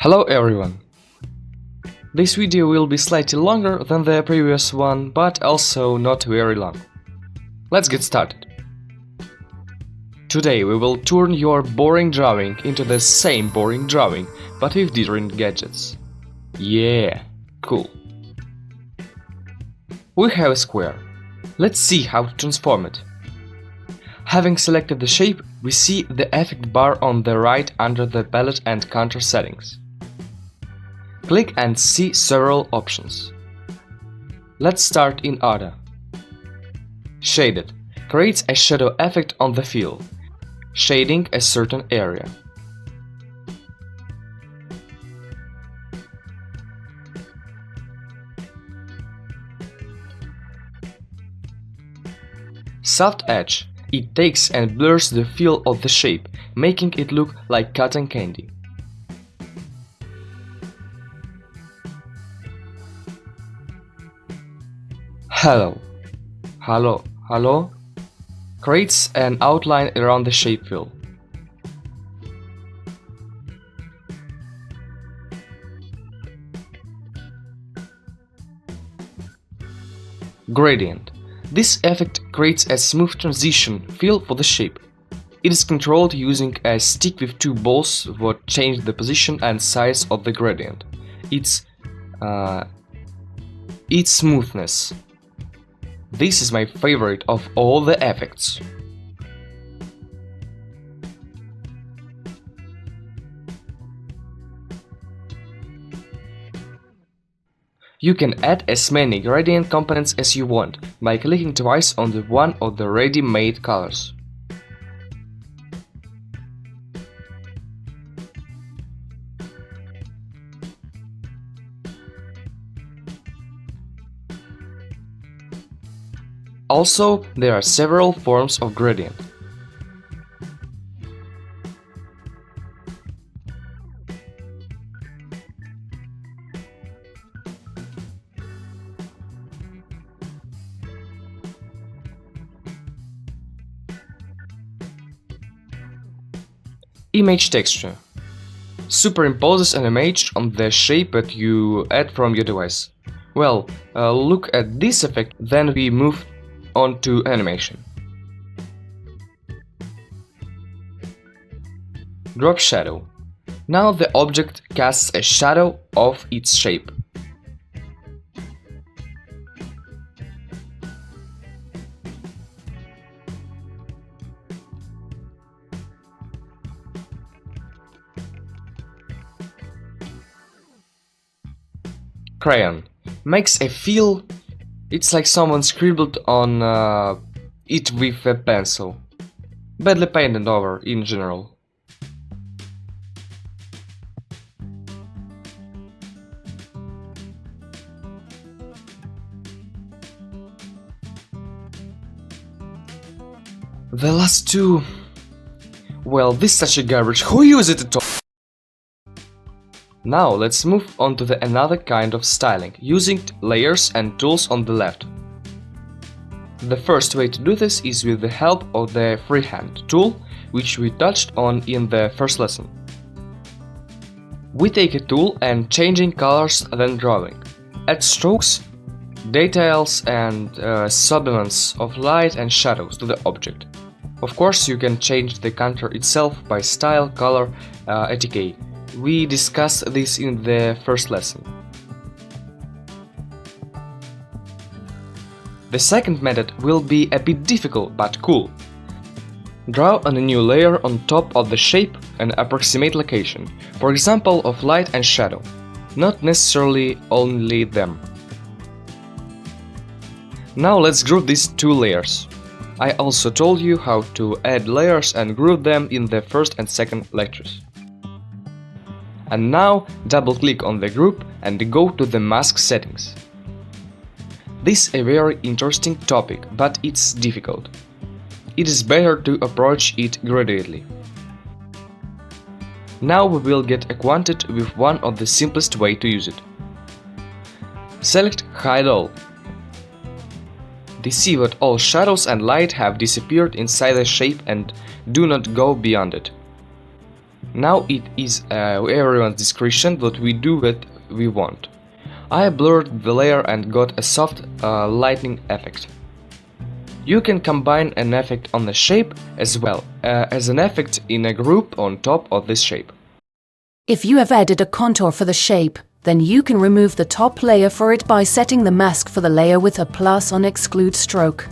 Hello everyone! This video will be slightly longer than the previous one, but also not very long. Let's get started. Today we will turn your boring drawing into the same boring drawing, but with different gadgets. Yeah, cool. We have a square. Let's see how to transform it. Having selected the shape, we see the effect bar on the right under the palette and contour settings. Click and see several options. Let's start in order. Shaded creates a shadow effect on the fill, shading a certain area. Soft edge. It takes and blurs the feel of the shape, making it look like cotton candy. Hello creates an outline around the shape fill. Gradient. This effect creates a smooth transition feel for the shape. It is controlled using a stick with two balls that change the position and size of the gradient. Its smoothness. This is my favorite of all the effects. You can add as many gradient components as you want by clicking twice on the one of the ready-made colors. Also, there are several forms of gradient. Image texture superimposes an image on the shape that you add from your device. Well, look at this effect, then we move on to animation. Drop shadow. Now the object casts a shadow of its shape. Crayon makes a feel. It's like someone scribbled on it with a pencil. Badly painted over in general. The last two... Well, this is such a garbage. Who uses it at all? Now let's move on to another kind of styling, using layers and tools on the left. The first way to do this is with the help of the freehand tool, which we touched on in the first lesson. We take a tool and changing colors, then drawing. Add strokes, details and subliments of light and shadows to the object. Of course, you can change the contour itself by style, color, etc. We discussed this in the first lesson. The second method will be a bit difficult but cool. Draw on a new layer on top of the shape and approximate location, for example of light and shadow, not necessarily only them. Now let's group these two layers. I also told you how to add layers and group them in the first and second lectures. And now double-click on the group and go to the mask settings. This is a very interesting topic, but it's difficult. It is better to approach it gradually. Now we will get acquainted with one of the simplest way to use it. Select Hide All. See that all shadows and light have disappeared inside the shape and do not go beyond it. Now it is everyone's discretion what we do what we want. I blurred the layer and got a soft lightning effect. You can combine an effect on the shape as well as an effect in a group on top of this shape. If you have added a contour for the shape, then you can remove the top layer for it by setting the mask for the layer with a plus on exclude stroke.